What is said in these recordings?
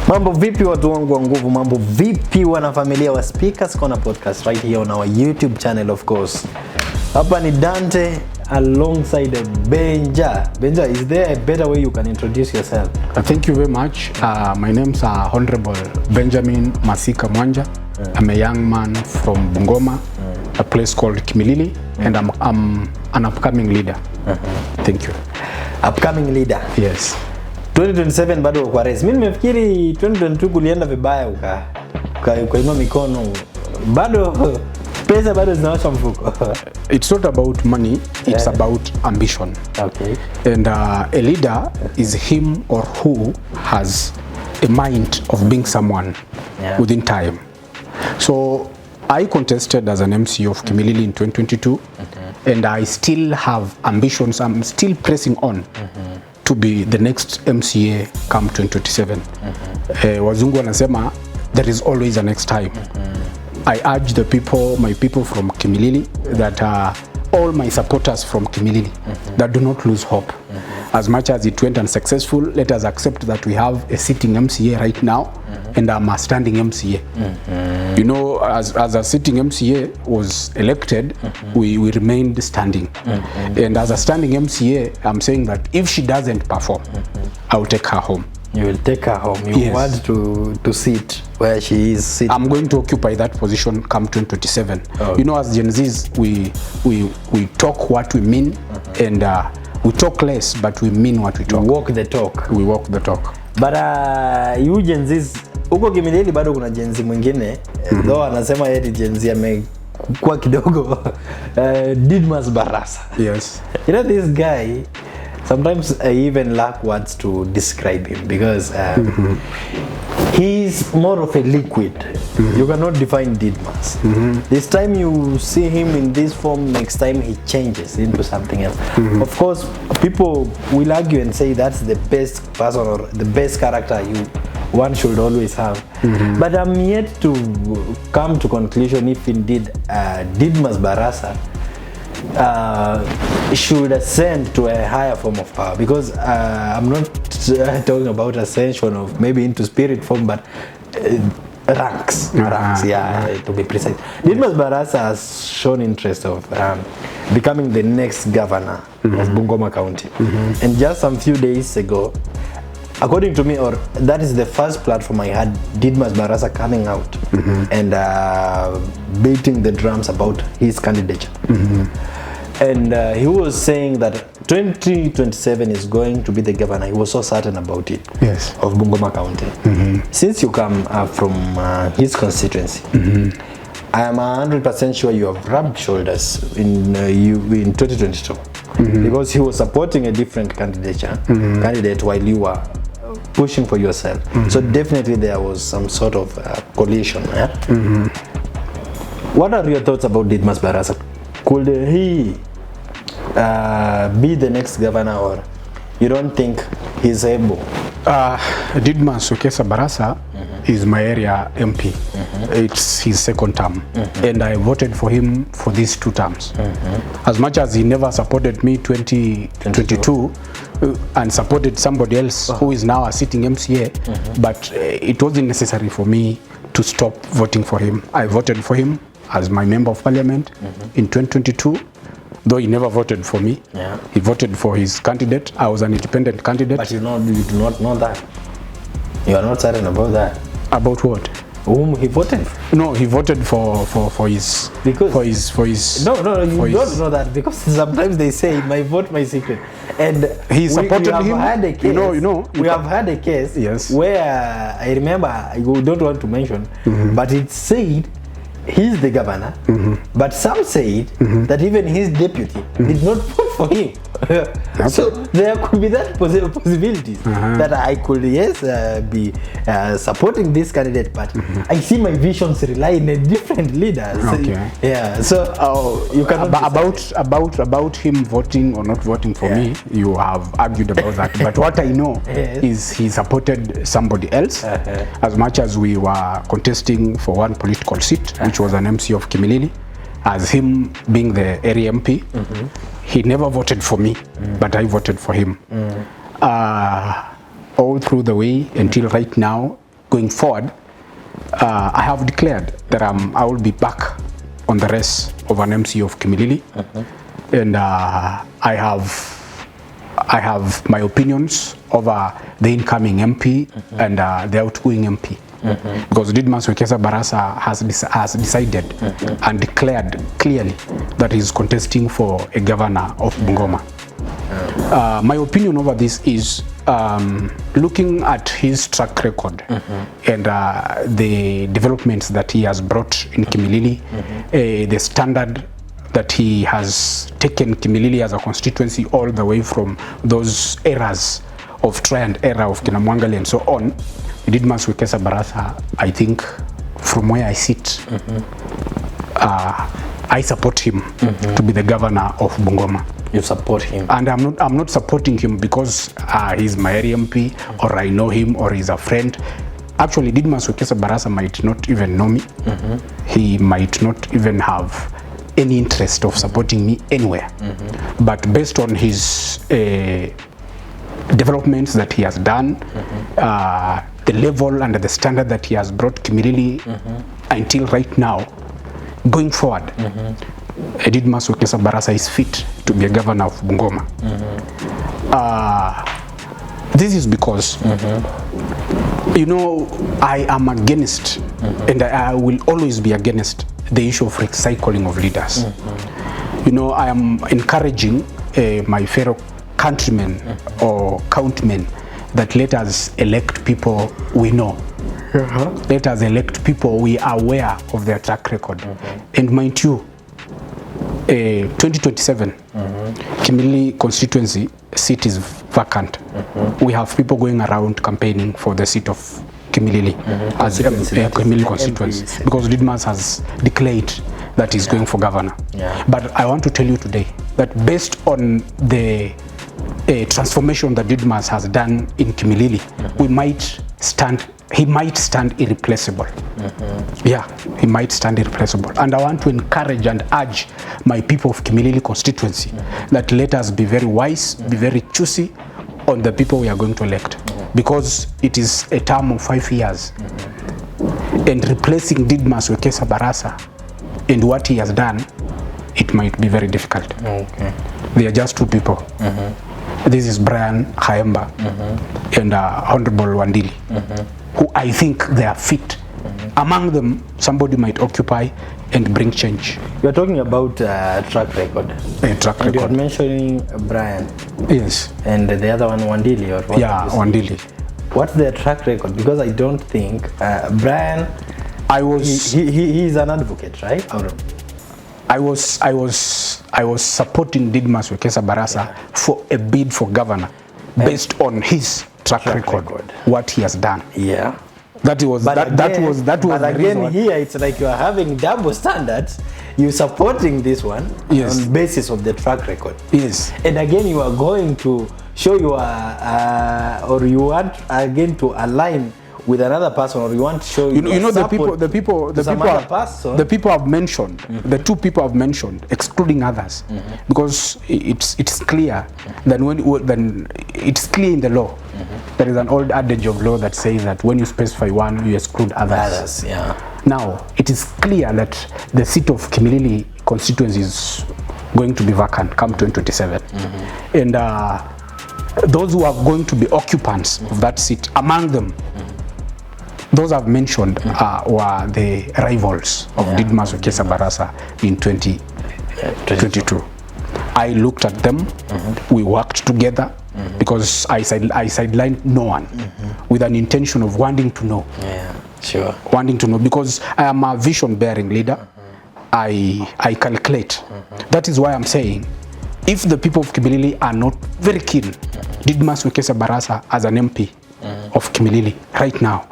Mambo vipi watu wangu wa nguvu, mambo vipi wana familia wa Speakers Corner podcast right here on our YouTube channel of course. Hapa ni Dante alongside Benja. Benja, is there a better way you can introduce yourself? Thank you very much. My name's Honorable Benjamin Masika Mwanja. I'm a young man from Bungoma, a place called Kimilili, and I'm an upcoming leader. Thank you. Upcoming leader? Yes. 2027 bado kwa race. Mimi nimefikiri 2022 kulienda vibaya ukainua mikono. Bado pesa bado zinaosha mfuko. It's not about money, it's about ambition. Okay. And a leader is him or who has a mind of being someone within time. So I contested as an MC of Kimilili in 2022, and I still have ambitions. I'm still pressing on to be the next MCA come 2027. Wazungu wanasema there is always a next time. I urge the people, my people from Kimilili, that all my supporters from Kimilili, that do not lose hope. As much as it went unsuccessful, let us accept that we have a sitting MCA right now, and I'm a standing MCA. You know, as a sitting MCA was elected, we remained standing. And as a standing MCA, I'm saying that if she doesn't perform, I'll take her home. You will take her home. You want to sit where she is sitting. I'm going to occupy that position come 2027. You know, as Gen Zs, we talk what we mean, and we talk less, but we mean what we talk. We walk the talk. We walk the talk. But you Gen Zs, uko Kimilili bado kuna Gen Z mwingine, though anasema yeye Gen Z amekuwa kidogo, Didmus Baraza. Yes. You know this guy, sometimes I even lack words to describe him because he's more of a liquid. You cannot define Didmus. This time you see him in this form, next time he changes into something else. Of course, people will argue and say that's the best person or the best character one should always have. But I'm yet to come to conclusion if indeed Didmus Baraza should ascend to a higher form of power, because I'm not talking about ascension of maybe into spirit form, but ranks, to be precise. Didmus Baraza has shown interest of becoming the next governor of Bungoma County, and just some few days ago, according to me, or that is the first platform I had Didmus Baraza coming out and beating the drums about his candidature. And he was saying that 2027 is going to be the governor. He was so certain about it. Yes. Of Bungoma County. Since you come from his constituency, I am 100% sure you have rubbed shoulders in 2022 because he was supporting a different candidate while you were pushing for yourself. So definitely there was some sort of coalition. What are your thoughts about Didmus Baraza? Could he be the next governor, or you don't think he's able? Didmus Baraza is my area MP. It's his second term, and I voted for him for these 2 terms. As much as he never supported me 2022 and supported somebody else who is now a sitting MCA, but it wasn't necessary for me to stop voting for him. I voted for him as my member of parliament in 2022, though he never voted for me. He voted for his candidate. I was an independent candidate. But you do not know that. You are not certain about that. About what? Whom he voted for? No, he voted for his. Because for his. No, you don't know that, because sometimes they say my vote, my secret, and he supported we him. Had a case, you know, we have had a case. Yes. Where I remember, I don't want to mention, but it said he's the governor, but some said that even his deputy did not vote for him. So there could be that possibilities that I could be supporting this candidate, but I see my visions rely in a different leader. So you can about him voting or not voting for me, you have argued about that. But what I know is he supported somebody else. As much as we were contesting for one political seat, which was an MC of Kimilili, as him being the area MP, he never voted for me, but I voted for him. All through the way until right now, going forward, I have declared that I will be back on the race of an MC of Kimilili, and I have my opinions over the incoming MP and the outgoing MP. Because Didmus Wekesa Baraza has decided and declared clearly that he is contesting for a governor of Bungoma. My opinion over this is looking at his track record and the developments that he has brought in Kimilili, the standard that he has taken Kimilili as a constituency all the way from those eras of try and error of Kinamwangali and so on. Didmus Wekesa Baraza, I think, from where I sit, I support him to be the governor of Bungoma. You support him? And I'm not supporting him because he's my area MP or I know him or he's a friend. Actually, Didmus Wekesa Baraza might not even know me. He might not even have any interest of supporting me anywhere. But based on his developments that he has done, the level and the standard that he has brought Kimilili until right now, going forward, Didmus Wekesa Baraza is fit to be a governor of Bungoma. This is because, you know, I am against, and I will always be against the issue of recycling of leaders. You know, I am encouraging my fellow countrymen or countmen that let us elect people we know. Let us elect people we are aware of their track record. And mind you, 2027, Kimilili constituency seat is vacant. We have people going around campaigning for the seat of Kimilili as Kimilili constituency because Didmus has declared that he's going for governor. But I want to tell you today that based on the transformation that Didmus has done in Kimilili, he might stand irreplaceable. Yeah, he might stand irreplaceable. And I want to encourage and urge my people of Kimilili constituency that let us be very wise, be very choosy on the people we are going to elect. Because it is a term of 5 years. And replacing Didmus Wekesa Baraza and what he has done, it might be very difficult. They are just two people. This is Brian Haemba and Honorable Wandili, who I think they are fit. Among them, somebody might occupy and bring change. You are talking about track record. Track and record. You are mentioning Brian. Yes. And the other one, Wandili. Or what? Yeah, Wandili. What's their track record? Because I don't think Brian. He is an advocate, right? I was supporting Didmus Wekesa Baraza for a bid for governor based on his track record, what he has done. Yeah. That was But again, here it's like you are having double standards. You supporting this one on basis of the track record. Yes. And again, you are going to show you or you want again to align with another person, or you want to show you know the people I've mentioned, the two people I've mentioned, excluding others, because it's clear that when it's clear in the law. There is an old adage of law that says that when you specify one, you exclude others. Now it is clear that the seat of Kimilili constituency is going to be vacant come 2027, and those who are going to be occupants of that seat, among them, those I've mentioned were the rivals of Didmus Wekesa Baraza in 2022. I looked at them, we worked together, because I sidelined no one with an intention of wanting to know. Wanting to know, because I am a vision-bearing leader. I calculate. That is why I'm saying, if the people of Kimilili are not very keen, Didmus Wekesa Baraza as an MP of Kimilili right now,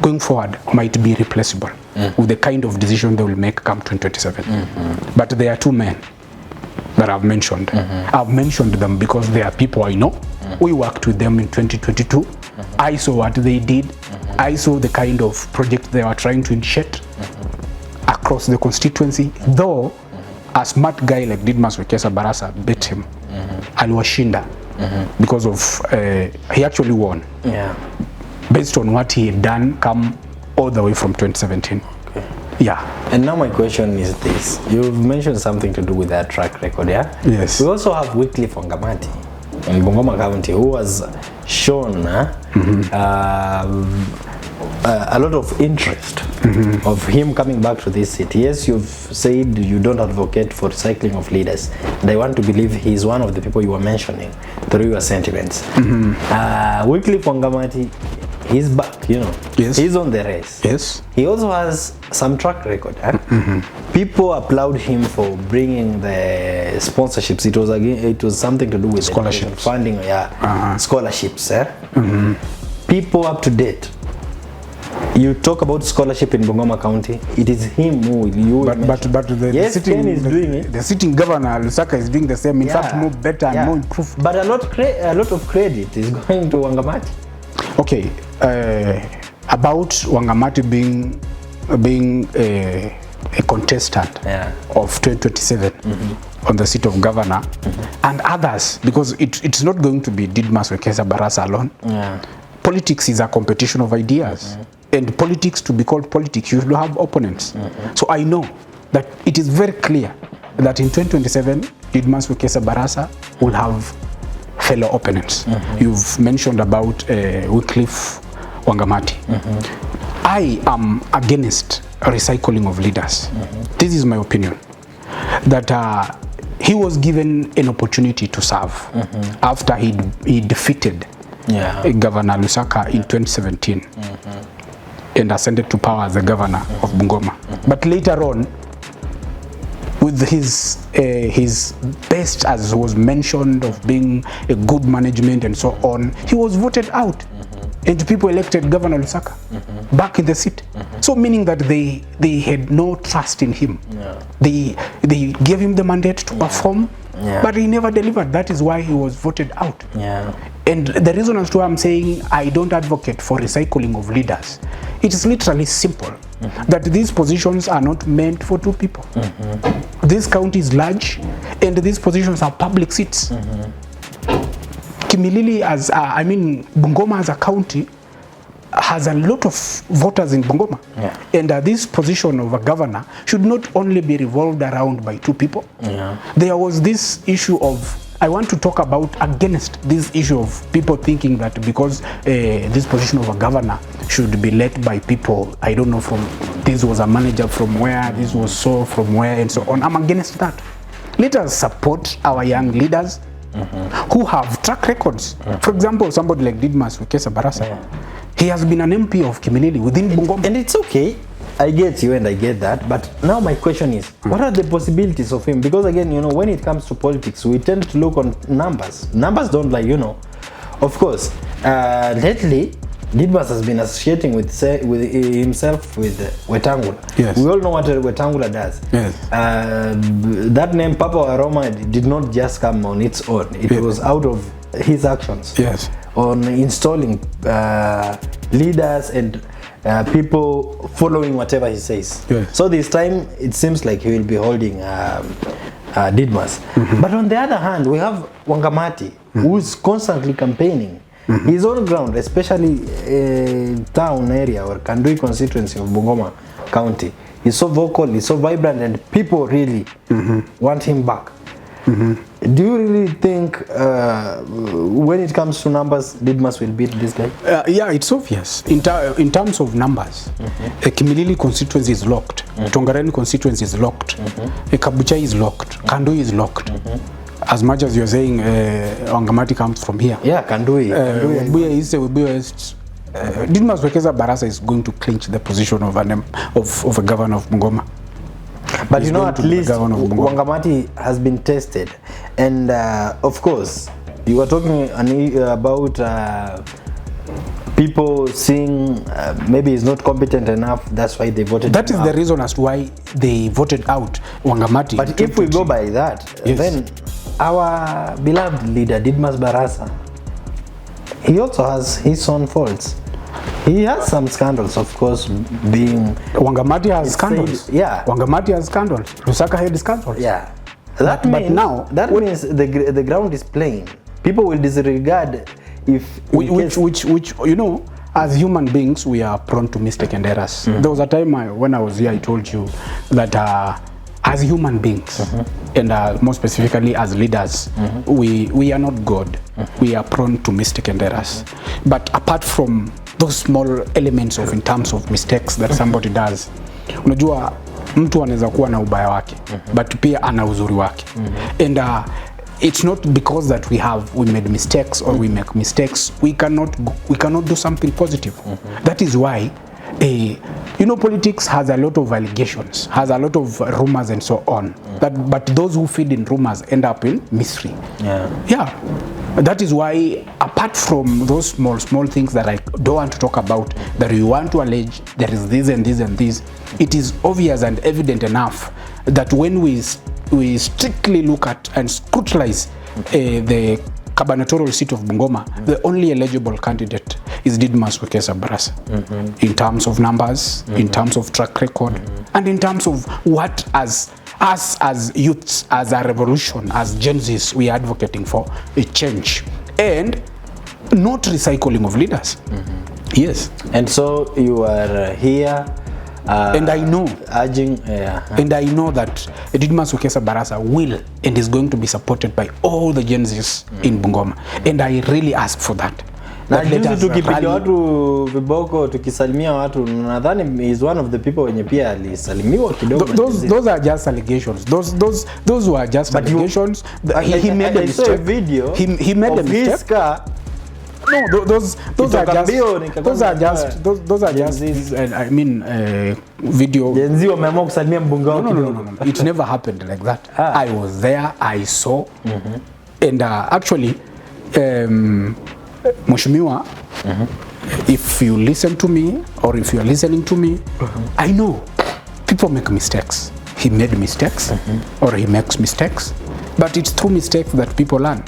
going forward, might be replaceable with the kind of decision they will make come 2027. But there are two men that I've mentioned. I've mentioned them because they are people I know. We worked with them in 2022. I saw what they did. I saw the kind of project they were trying to initiate across the constituency. Though a smart guy like Didmus Wekesa Baraza beat him. Aliwashinda because of he actually won. based on what he had done come all the way from 2017. Okay. Yeah. And now my question is this. You've mentioned something to do with that track record, yeah? Yes. We also have Wycliffe Wangamati in Bungoma County, who was shown a lot of interest of him coming back to this seat. Yes, you've said you don't advocate for recycling of leaders, and I want to believe he's one of the people you were mentioning through your sentiments. Wycliffe Wangamati, he's back, you know. Yes. He's on the race. Yes. He also has some track record. People applaud him for bringing the sponsorships. It was something to do with Scholarships. funding, scholarships. People up to date. You talk about scholarship in Bungoma County. It is him who you. But the yes, sitting, Ken is doing it. The sitting governor Lusaka is doing the same. In fact, more better and more improved. But a lot of credit is going to Wangamati. Okay, about Wangamati being a contestant of 2027 on the seat of governor, and others, because it's not going to be Didmus Baraza alone. Politics is a competition of ideas, and politics, to be called politics, you should have opponents. So I know that it is very clear that in 2027 Didmus Baraza will have fellow opponents. You've mentioned about Wycliffe Wangamati. I am against recycling of leaders. This is my opinion. That he was given an opportunity to serve after he defeated Governor Lusaka in 2017 and ascended to power as the governor of Bungoma. But later on, with his best, as was mentioned, of being a good management and so on, he was voted out, and people elected Governor Lusaka back in the seat. So meaning that they had no trust in him. They gave him the mandate to perform, but he never delivered. That is why he was voted out. And the reason as to why I'm saying I don't advocate for recycling of leaders, it is literally simple. That these positions are not meant for two people. This county is large, and these positions are public seats. Kimilili, Bungoma as a county has a lot of voters in Bungoma. And this position of a governor should not only be revolved around by two people. There was this issue of, I want to talk about against this issue of people thinking that because this position of a governor should be led by people, I don't know, from this was a manager from where, this was so from where, and so on. I'm against that. Let us support our young leaders who have track records. For example, somebody like Didmus Baraza, he has been an MP of Kimilili within Bungoma. And it's okay. I get you and I get that, but now my question is, what are the possibilities of him? Because again, you know, when it comes to politics, we tend to look on numbers. Numbers don't lie, you know. Of course, lately, Didmus has been associating with himself with Wetangula. Yes. We all know what Wetangula does. Yes. That name, Papa Aroma, did not just come on its own. It was out of his actions. Yes. On installing leaders and people following whatever he says. Yes. So this time it seems like he will be holding Didmus. But on the other hand, we have Wangamati, who's constantly campaigning. He's on ground, especially town area or Kandui constituency of Bungoma County. He's so vocal, he's so vibrant, and people really want him back. Do you really think when it comes to numbers, Didmus will beat this guy? Yeah, it's obvious. In terms of numbers, Kimilili constituency is locked, Tongareni constituency is locked, Kabuchai is locked, Kandui is locked. As much as you're saying Wangamati comes from here. Yeah, Kandui. Webuye East, Webuye West. Didmus Baraza is going to clinch the position of a governor of Bungoma. But you know, at least Wangamati has been tested, and of course, you were talking about people seeing maybe he's not competent enough. That's why they voted. That is the reason as to why they voted out Wangamati. But if we go by that, then our beloved leader Didmus Baraza, he also has his own faults. He has some scandals, of course, being... Wangamati has scandals. Wangamati has scandals. Lusaka had scandals. That means the ground is plain. People will disregard if... Which you know, as human beings, we are prone to mistake and errors. There was a time when I was here, I told you that as human beings, and more specifically as leaders, we are not God. We are prone to mistake and errors. But apart from those small elements of in terms of mistakes that somebody does, unajua mtu anaweza kuwa na ubaya wake, but pia ana uzuri wake. And it's not because that we made mistakes or we make mistakes, we cannot do something positive. That is why politics has a lot of allegations, has a lot of rumors and so on. But those who feed in rumors end up in misery. Yeah. That is why, apart from those small things that I don't want to talk about, that we want to allege there is this and this and this, it is obvious and evident enough that when we strictly look at and scrutinize the gubernatorial seat of Bungoma, the only eligible candidate is Didmus Baraza. In terms of numbers, in terms of track record, and in terms of what us as youths, as a revolution, as Gen Zs, we are advocating for a change and not recycling of leaders. Yes. And so you are here and I know urging and I know that Didmus Baraza will and is going to be supported by all the Gen Zs in Bungoma, and I really ask for that. Na juzi tukipiga watu viboko tukisalimia watu, nadhani is one of the people wenye pia alisalimiwa kidogo. Those are just allegations. Those were just but allegations. He made a mistake. A video. He made a mistake. His car. No, those are just I mean video. Gen Z wameamua kusalimia mbunga. No. It never happened like that. I was there, I saw, and actually Mheshimiwa, if you listen to me or if you are listening to me, I know people make mistakes. He made mistakes or he makes mistakes, but it's through mistakes that people learn.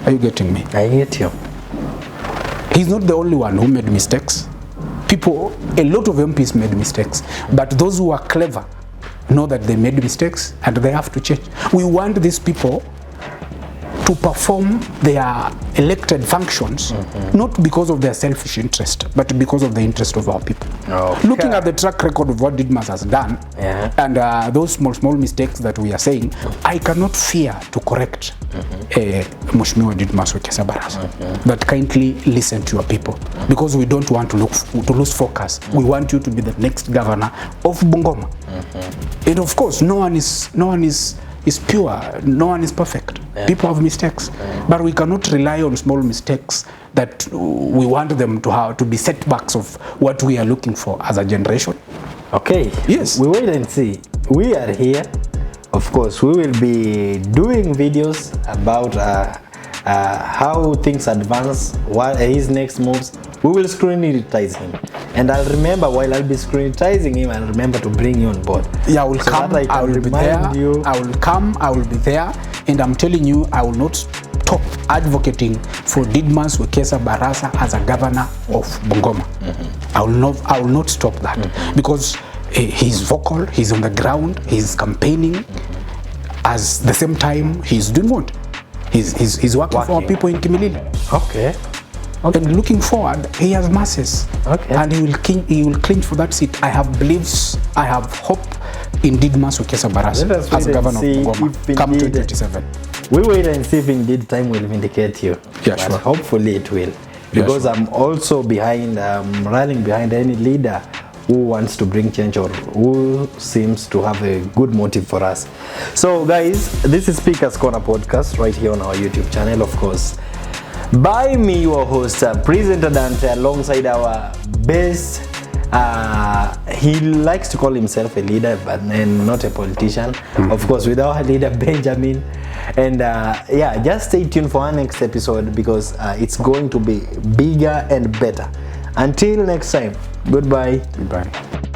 Are you getting me? I get you. He's not the only one who made mistakes. A lot of MPs made mistakes, but those who are clever know that they made mistakes and they have to change. We want these people to perform their elected functions, not because of their selfish interest, but because of the interest of our people. Okay. Looking at the track record of what Didmus has done, and those small mistakes that we are saying, I cannot fear to correct Mheshimiwa Didmus Baraza. But kindly listen to your people, because we don't want to lose focus. We want you to be the next governor of Bungoma. And of course, no one is pure, no one is perfect. People have mistakes, but we cannot rely on small mistakes that we want them to be setbacks of what we are looking for as a generation. Okay. Yes. We wait and see. We are here. Of course, we will be doing videos about how things advance, what his next moves. We will scrutinize him. And I'll remember, while I'll be scrutinizing him, I'll remember to bring you on board. Yeah, I will come, I will be there. I will come, I will be there. And I'm telling you, I will not stop advocating for Didmus Baraza as a governor of Bungoma. I will not stop that, because he's vocal, he's on the ground, he's campaigning. At the same time, he's doing what? He's working for our people in Kimilili. Okay. And looking forward, he has masses. Okay. And he will clinch for that seat. I have beliefs, I have hope in Didmus Baraza as governor of Bungoma come 2027. We wait and see if indeed time will vindicate you. Yeah, but sure. Hopefully it will. Because I'm also rallying behind any leader who wants to bring change or who seems to have a good motive for us. So guys, this is Speaker's Corner podcast right here on our YouTube channel, of course. By me, your host, presenter Dante, alongside our best, he likes to call himself a leader, but not a politician. Of course, with our leader, Benjamin. And yeah, just stay tuned for our next episode, because it's going to be bigger and better. Until next time, goodbye. Goodbye.